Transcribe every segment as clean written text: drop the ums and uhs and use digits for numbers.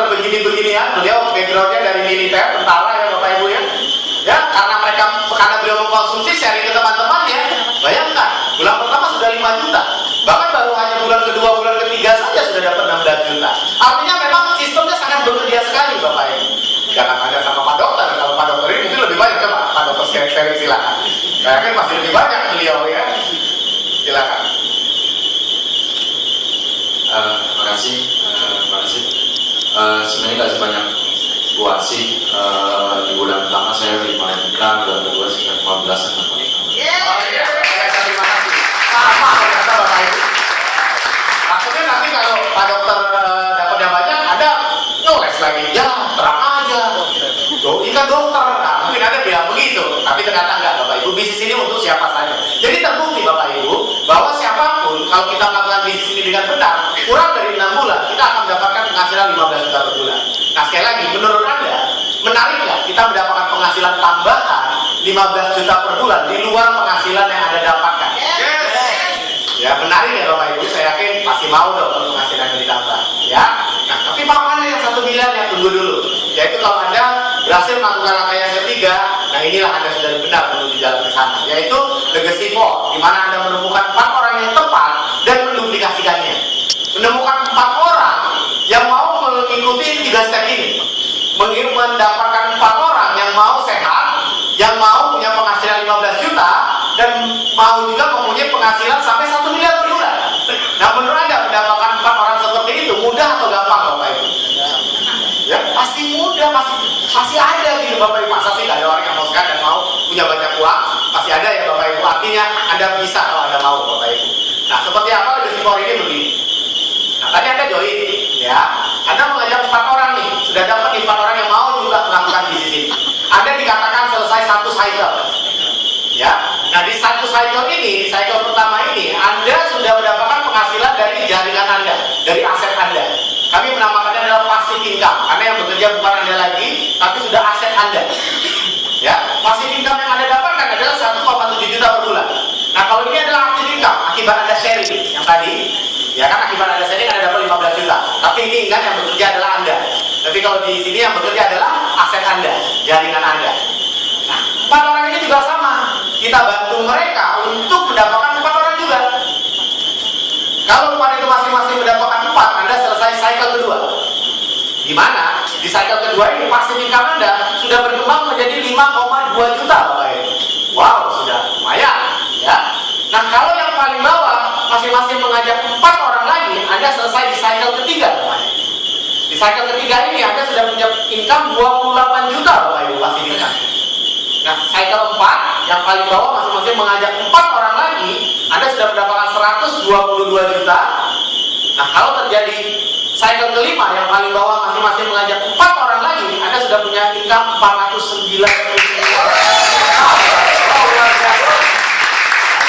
dokter begini-beginian, beliau backgroundnya dari militer, tentara ya Bapak Ibu ya. Ya, karena beliau mengkonsumsi sharing ke teman-temannya, bayangkan bulan pertama sudah 5 juta, bahkan baru hanya bulan kedua, bulan ketiga saja sudah dapat 16 juta. Artinya memang sistemnya sangat bekerja sekali Bapak Ibu. Jangan tanya sama Pak Dokter, kalau Pak Dokter ini mungkin lebih banyak, coba Pak Dokter sharing silakan. Saya yakin masih lebih banyak beliau ya. Silakan. Terima kasih. Sebenarnya nggak sebanyak Bu Asih. Di bulan pertama saya 5 juta, bulan kedua sekitar 15-an. Oh iya, terima kasih. Sama ternyata Bapak Ibu. Maksudnya nanti kalau Pak Dokter dapatnya banyak, ada nyoles lagi. Ya, terang aja. Tuh, ini kan dokter. Nah, mungkin ada bilang begitu. Tapi ternyata enggak Bapak Ibu. Bisnis ini untuk siapa saja. Jadi terbukti Bapak Ibu, bahwa siapapun kalau kita melakukan bisnis ini dengan benar, kurang dari 6 bulan, kita akan mendapatkan penghasilan 15 juta per bulan. Nah, sekali lagi, menurut Anda, menarik nggak kita mendapatkan penghasilan tambahan 15 juta per bulan di luar penghasilan yang Anda dapatkan? Yes. Ya, menarik ya Bapak Ibu, saya yakin pasti mau dong kalau penghasilan yang ditambah. Ya, nah tapi Pak mana yang 1 miliar ya, tunggu dulu. Yaitu kalau Anda berhasil melakukan langkah yang ketiga, nah inilah Anda sudah benar menuju jalan ke sana, yaitu Legacy 4, di mana Anda menemukan 4 orang yang tepat dan menduplikasikannya. Menemukan 4 orang yang mau mengikuti 3 step ini, mendapatkan 4 orang yang mau sehat, yang mau punya penghasilan 15 juta, dan mau juga mempunyai penghasilan sampai 1 miliar per bulan. Nah, menurut Anda mendapatkan 4 orang seperti itu mudah atau gampang Bapak Ibu? Ya, pasti mudah, pasti ada gitu Bapak Ibu. Masa sih nggak ada orang yang mau sehat dan mau punya banyak uang? Pasti ada ya Bapak Ibu. Artinya Anda bisa kalau Anda mau Bapak Ibu. Nah, seperti apa Legacy 4 ini begini. Nah, tadi Anda join, ya. Anda mengajak 4 orang nih, sudah dapat 4 orang yang mau juga melakukan bisnis ini. Anda dikatakan selesai 1 cycle. Ya, nah di 1 cycle ini, di cycle pertama ini, Anda sudah mendapatkan penghasilan dari jaringan Anda, dari aset Anda. Kami menamakannya adalah passive income, karena yang bekerja bukan Anda lagi, tapi sudah aset Anda. Ya, passive income yang Anda dapatkan adalah 1,7 juta per bulan. Nah, kalau ini adalah active income, akibat Anda sharing yang tadi, ya kan akibat Anda sharing Anda dapat 15 juta. Tapi ini ingat yang bekerja adalah Anda. Tapi kalau di sini yang bekerja adalah aset Anda, jaringan Anda. Nah, 4 orang ini juga sama. Kita bantu mereka untuk mendapatkan 4 orang juga. Kalau 4 itu masing-masing mendapatkan 4, Anda selesai cycle kedua. Di mana? Di cycle kedua ini passive income Anda sudah berkembang menjadi 5,2 juta Bapak Ibu. Wow, sudah lumayan ya. Nah, kalau yang paling bawah masing-masing mengajak 4 orang lagi, Anda selesai di cycle ketiga namanya. Di cycle ketiga ini Anda sudah punya income 28 juta Bapak Ibu passive income. Nah, cycle 4 yang paling bawah masing-masing mengajak 4 orang lagi, Anda sudah mendapatkan 122 juta. Nah, kalau terjadi cycle kelima yang paling bawah masing-masing mengajak 4 orang lagi, Anda sudah punya income 499 juta.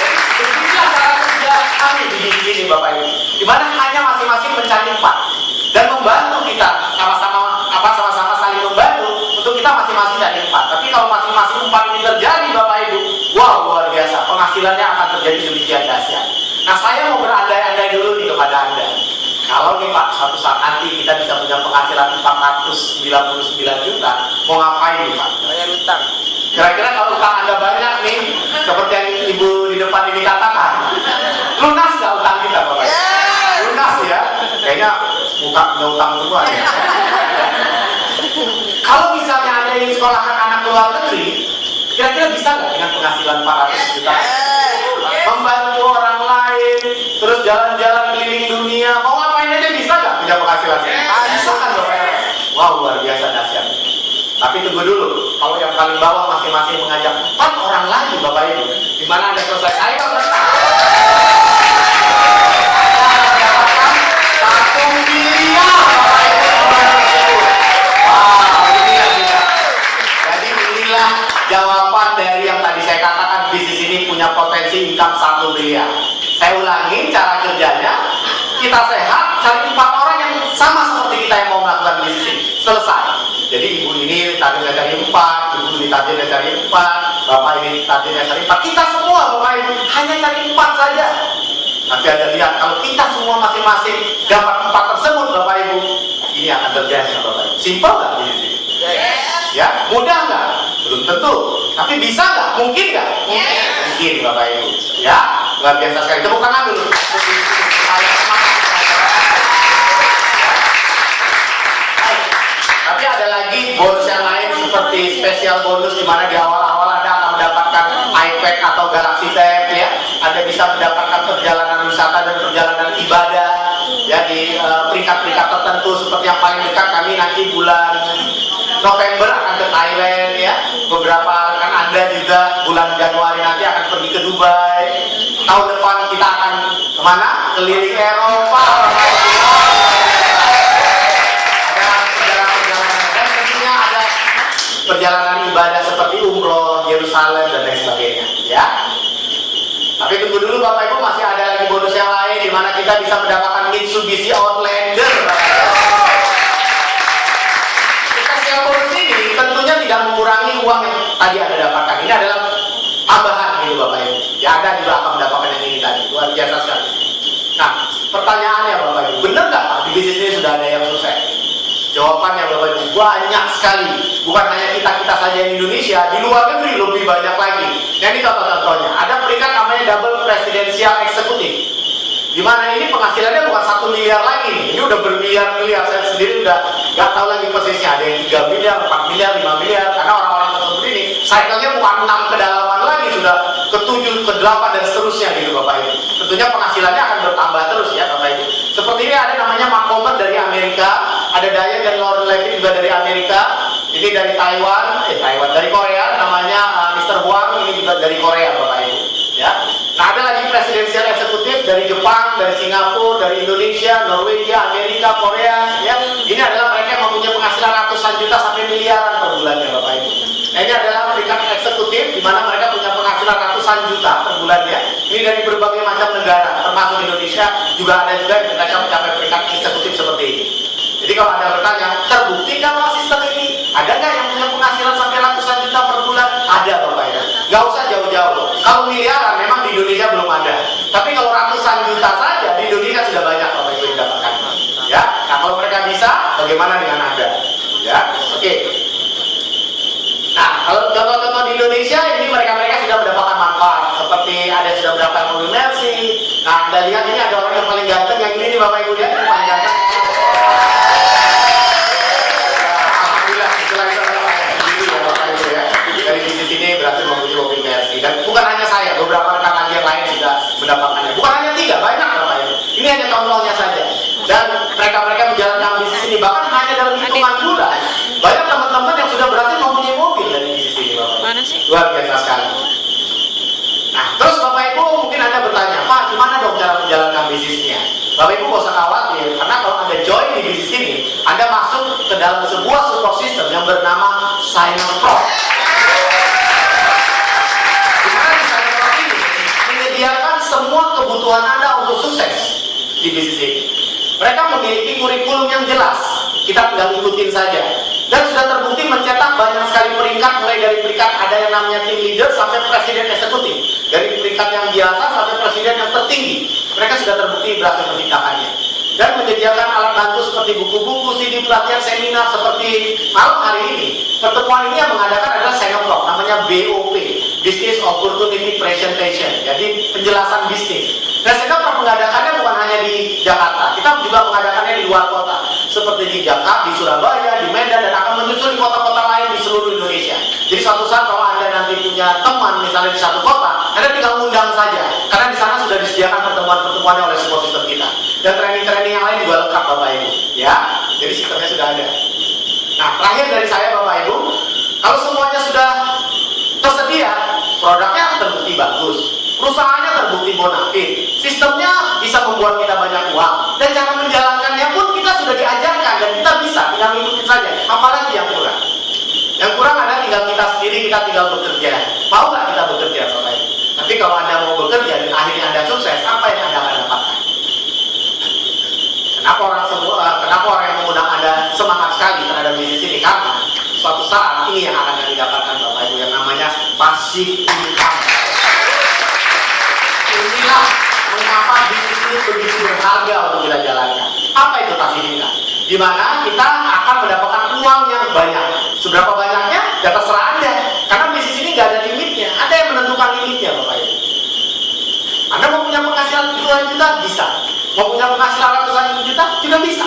Jadi beginilah cara kerja kami di sini Bapak Ibu, di mana hanya masing-masing mencari 4 dan membantu kita sama-sama saling membantu untuk kita masing-masing cari 4. Tapi kalau masing-masing 4 ini terjadi Bapak Ibu, wow, luar biasa, penghasilannya akan terjadi demikian dahsyat. Nah, saya mau berandai-andai dulu nih kepada Anda. Kalau nih Pak, suatu saat nanti kita bisa punya penghasilan 499 juta, mau ngapain nih Pak? Bayar utang. Kira-kira kalau utang Anda banyak nih, seperti yang Ibu di depan ini katakan, lunas nggak utang kita Bapak? Lunas ya? Kayaknya buka utang semua ya. Kalau misalnya Anda ingin sekolahkan anak ke luar negeri, kira-kira bisa nggak dengan penghasilan 400 juta? Membantu orang lain, terus jalan-jalan keliling dunia, mau ngapain aja bisa nggak punya penghasilan? Bisa kan Bapak? Wow, luar biasa dahsyat. Tapi tunggu dulu, kalau yang paling bawah masing-masing mengajak 4 orang lagi Bapak Ibu, di mana Anda selesai saya mendapatkan 1 miliar Bapak Ibu. Wow, ini yang kita. Jadi inilah jawaban dari yang tadi saya katakan, bisnis ini punya potensi income 1 miliar. Saya ulangi cara kerjanya, kita sehat, cari 4 orang yang sama seperti kita yang mau melakukan bisnis ini. Selesai. Jadi ibu ini tadinya cari 4, ibu ini tadinya cari 4, bapak ini tadinya cari 4. Kita semua Bapak Ibu hanya cari 4 saja. Nanti Anda lihat kalau kita semua masing-masing dapat 4 tersebut Bapak Ibu, ini ini akan terjadi Bapak Ibu. Simpel nggak bisnis ini? Ya, mudah nggak? Belum tentu. Tapi bisa nggak? Mungkin nggak? Mungkin Bapak Ibu. Ya, luar biasa sekali. Tepuk tangan dulu. Tapi ada lagi bonus yang lain seperti spesial bonus di mana di awal-awal Anda akan mendapatkan iPad atau Galaxy Tab ya. Anda bisa mendapatkan perjalanan wisata dan perjalanan ibadah ya di peringkat-peringkat tertentu seperti yang paling dekat kami nanti bulan November akan ke Thailand ya. Beberapa rekan Anda juga bulan Januari nanti akan pergi ke Dubai. Tahun depan kita akan kemana? Keliling Eropa. Perjalanan ibadah seperti umroh, Yerusalem dan lain sebagainya, ya. Tapi tunggu dulu Bapak Ibu, masih ada lagi bonus yang lain di mana kita bisa mendapatkan Mitsubishi Outlander. Spesial bonus ini tentunya tidak mengurangi uang yang tadi Anda dapatkan. Ini adalah tambahan gitu Bapak Ibu. Ya Anda juga akan mendapatkan yang ini tadi, luar biasa sekali. Nah, pertanyaannya Bapak Ibu, benar nggak di bisnis ini sudah ada yang sukses? Jawabannya Bapak Ibu, banyak sekali. Bukan hanya kita saja di Indonesia, di luar negeri lebih banyak lagi. Nah ini contoh-contohnya. Ada peringkat namanya Double Presidential Executive, di mana ini penghasilannya bukan 1 miliar lagi nih. Ini udah bermiliar-miliar. Saya sendiri udah gak tahu lagi persisnya. Ada yang 3 miliar, 4 miliar, 5 miliar. Karena orang-orang tersebut ini cycle-nya bukan 6 kedalaman lagi, sudah ke 7, ke 8 dan seterusnya gitu Bapak Ibu. Tentunya penghasilannya akan bertambah terus ya Bapak Ibu. Seperti ini ada namanya Mark Comer dari Amerika, ada Diane dan Lauren Levy juga dari Amerika. Ini dari Taiwan, dari Korea namanya Mr. Huang, ini juga dari Korea Bapak Ibu. Ya. Nah ada lagi presidensial eksekutif dari Jepang, dari Singapura, dari Indonesia, Norwegia, Amerika, Korea. Ya. Ini adalah mereka yang mempunyai penghasilan ratusan juta sampai miliaran per bulannya Bapak Ibu. Nah ini adalah peringkat eksekutif di mana mereka punya penghasilan ratusan juta per bulannya. Ini dari berbagai macam negara, termasuk Indonesia juga ada juga yang mereka mencapai peringkat eksekutif seperti ini. Jadi kalau Anda bertanya, terbukti kalau sistem ini ada nggak yang punya penghasilan sampai ratusan juta per bulan? Ada Bapak Ibu. Nggak usah jauh-jauh. Kalau miliaran memang di Indonesia belum ada. Tapi kalau ratusan juta saja di Indonesia sudah banyak Bapak Ibu yang mendapatkan. Ya, nah kalau mereka bisa, bagaimana dengan Anda? Ya, oke. Nah, kalau contoh-contoh di Indonesia ini mereka sudah mendapatkan manfaat. Seperti ada yang sudah mendapatkan mobil Mercy. Nah, Anda lihat ini ada orang yang paling ganteng yang ini nih Bapak Ibu lihat ini paling ganteng. Dari bisnis ini berhasil membeli mobil Mercy dan bukan hanya saya, beberapa rekan lagi yang lain sudah mendapatkannya. Bukan hanya 3, banyak Bapak Ibu. Ini hanya contohnya saja. Dan mereka menjalankan bisnis ini bahkan hanya dalam hitungan bulan. Banyak teman-teman yang sudah berhasil mempunyai mobil dari bisnis ini Bapak Ibu. Luar biasa sekali. Nah, terus Bapak Ibu mungkin Anda bertanya, Pak, gimana dong cara menjalankan bisnisnya? Bapak Ibu nggak usah khawatir, karena kalau Anda join di bisnis ini, Anda masuk ke dalam sebuah support system yang bernama Signer Pro. Menyediakan semua kebutuhan Anda untuk sukses di bisnis ini. Mereka memiliki kurikulum yang jelas, kita tinggal ikutin saja. Dan sudah terbukti mencetak banyak sekali peringkat, mulai dari peringkat ada yang namanya team leader sampai presiden eksekutif. Dari peringkat yang biasa sampai presiden yang tertinggi. Mereka sudah terbukti berhasil menciptakannya. Dan menyediakan alat bantu seperti buku-buku, CD, pelatihan, seminar seperti malam hari ini. Pertemuan ini yang mengadakan adalah Singapura, namanya BOP, Business Opportunity Presentation. Jadi penjelasan bisnis. Dan Singapura mengadakannya bukan hanya di Jakarta, kita juga mengadakannya di luar kota, seperti di Jakarta, di Surabaya, di Medan, dan akan menyusul di kota-kota lain di seluruh Indonesia. Jadi suatu saat kalau Anda nanti punya teman misalnya di satu kota, Anda tinggal undang saja, karena di sana sudah disediakan pertemuan-pertemuannya oleh support system kita. Dan training-training yang lain juga lengkap Bapak Ibu, ya. Jadi sistemnya sudah ada. Nah, terakhir dari saya Bapak Ibu, kalau semuanya sudah tersedia, produknya terbukti bagus, perusahaannya terbukti bonafit, sistemnya bisa membuat kita banyak uang, dan cara menjalankannya pun kita sudah diajarkan dan kita bisa tinggal ngikutin saja. Apalagi yang kurang? Yang kurang ada tinggal kita sendiri, kita tinggal bekerja. Mau nggak kita bekerja Bapak Ibu? Tapi kalau Anda mau bekerja dan akhirnya Anda sukses, apa yang Anda akan dapatkan? Kenapa orang yang mengundang Anda semangat sekali terhadap bisnis ini? Karena suatu saat ini yang akan didapatkan Bapak Ibu yang namanya passive income. Inilah mengapa bisnis ini begitu berharga untuk kita jalankan. Apa itu passive income? Di mana kita puluhan juta bisa, mau punya penghasilan ratusan juta juga bisa.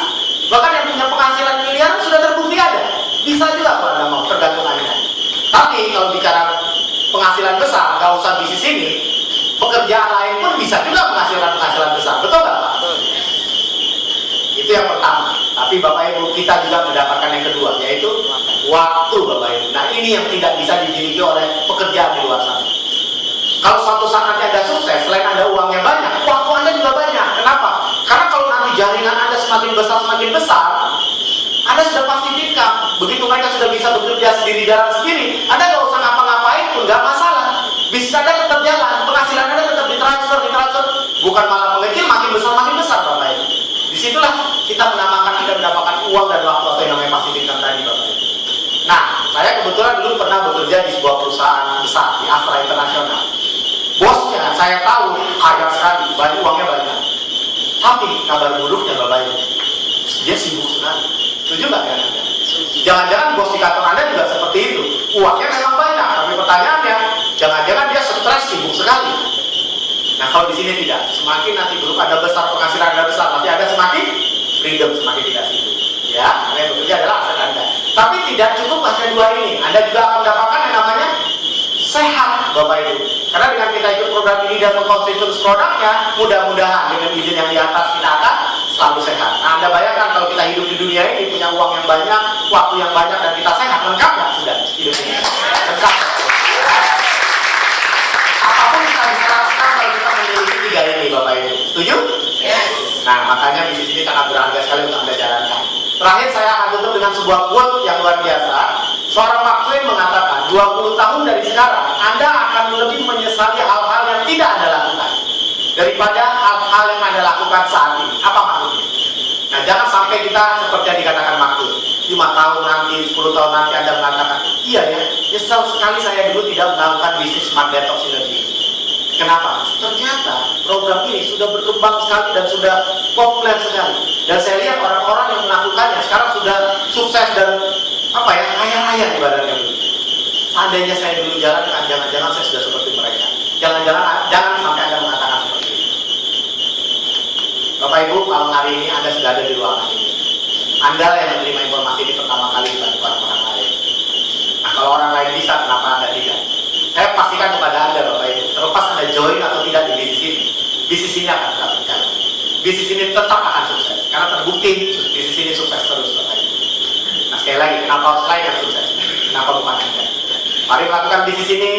Bahkan yang punya penghasilan miliar sudah terbukti ada, bisa juga kalau Anda mau, tergantung Anda. Tapi kalau bicara penghasilan besar, nggak usah bisnis ini, pekerjaan lain pun bisa juga menghasilkan penghasilan besar, betul nggak Pak? Itu yang pertama. Tapi Bapak Ibu, kita juga mendapatkan yang kedua, yaitu waktu Bapak Ibu. Nah ini yang tidak bisa dimiliki oleh pekerjaan di luar sana. Kalau suatu saat nanti Anda sukses, selain Anda uangnya banyak, waktu Anda juga banyak. Kenapa? Karena kalau nanti jaringan Anda semakin besar, Anda sudah pasti income. Begitu mereka sudah bisa bekerja sendiri jalan sendiri, Anda nggak usah ngapa-ngapain pun nggak masalah. Bisnis Anda tetap jalan, penghasilan Anda tetap ditransfer, bukan malah mengecil, makin besar Bapak Ibu. Disitulah kita mendapatkan uang dan waktu yang namanya passive income tadi Bapak Ibu. Nah, saya kebetulan dulu pernah bekerja di sebuah perusahaan besar di Astra Internasional. Bosnya saya tahu kaya sekali, uangnya banyak. Tapi kabar buruknya Bapak Ibu, dia sibuk sekali. Setuju nggak ya Anda? Jangan-jangan bos di kantor Anda juga seperti itu. Uangnya memang banyak, tapi pertanyaannya, jangan-jangan dia stres, sibuk sekali. Nah kalau di sini tidak, semakin nanti grup Anda besar, penghasilan Anda besar, nanti Anda semakin freedom, semakin tidak sibuk. Ya, karena yang bekerja adalah aset Anda. Tapi tidak cukup hanya dua ini, Anda juga akan mendapatkan yang namanya sehat Bapak Ibu. Karena dengan kita ikut program ini dan mengkonstitusi produknya, mudah-mudahan dengan izin yang di atas kita akan selalu sehat. Nah Anda bayangkan kalau kita hidup di dunia ini punya uang yang banyak, waktu yang banyak, dan kita sehat, lengkap nggak sudah hidup ini? Lengkap. Apapun kita bisa rasakan kalau kita memiliki tiga ini Bapak Ibu. Setuju? Yes. Nah makanya bisnis ini sangat berharga sekali untuk Anda jalankan. Terakhir saya akan tutup dengan sebuah quote yang luar biasa. Seorang Mark Twain mengatakan, 20 tahun dari sekarang Anda akan lebih menyesali hal-hal yang tidak Anda lakukan daripada hal-hal yang Anda lakukan saat ini. Apa maksudnya? Nah jangan sampai kita seperti yang dikatakan Mark Twain, 5 tahun nanti, 10 tahun nanti Anda mengatakan, iya ya, nyesal sekali saya dulu tidak melakukan bisnis Smart Detox Energy. Kenapa? Ternyata program ini sudah berkembang sekali dan sudah populer sekali. Dan saya lihat orang-orang yang melakukannya sekarang sudah sukses dan kaya-raya ibaratnya. Seandainya saya dulu jalankan, jangan-jangan saya sudah seperti mereka. Jangan sampai Anda mengatakan seperti itu. Bapak Ibu, malam hari ini Anda sudah ada di ruangan ini. Anda yang menerima informasi ini pertama kali dibanding orang lain. Nah kalau orang lain bisa, kenapa Anda tidak? Saya pastikan kepada Anda Bapak Ibu, terlepas Anda join atau tidak di bisnis ini akan tetap berjalan. Bisnis ini tetap akan sukses, karena terbukti bisnis ini sukses terus Bapak Ibu. Nah sekali lagi, kenapa harus lain yang sukses? Kenapa bukan Anda? Mari melakukan bisnis ini,